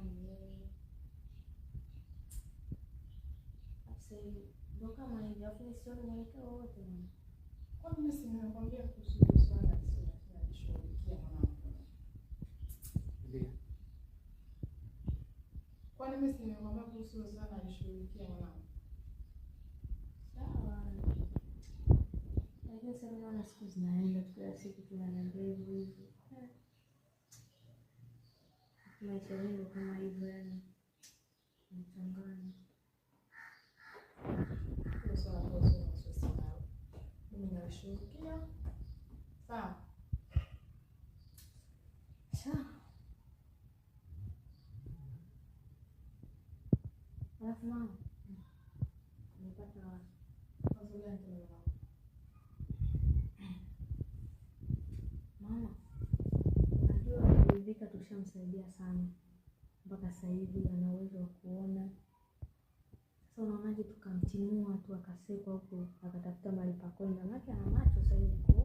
jamani yeye. Sasa ndio kama hivi, afu nisione mwelekeo wote mama. Kwa nini sinakwambia kuhusu hilo swala tunalishughulikia mwanangu? Ndio. Kwa nini sinakwambia kuhusu hilo swala tunalishughulikia mwanangu? Sawa. Lakini sasa naona siku zinaenda, kila siku tunaniambia hivyo hivyo. Maisha yangu kama hivyo yani. Mchangani. Hilo swala kwa sasa mimi nalishughulikia. Sawa. Sawa. Alafu mama, nimepata Wazo gani tena mwanangu? mama, unajua kuridhika tushamsaidia sana mpaka sasa hivi ana uwezo wa kuona. Sasa unaonaje tukamtimua tu akasekwa huko akatafuta mahali pa kwenda, maana ana macho sasa hivi kwa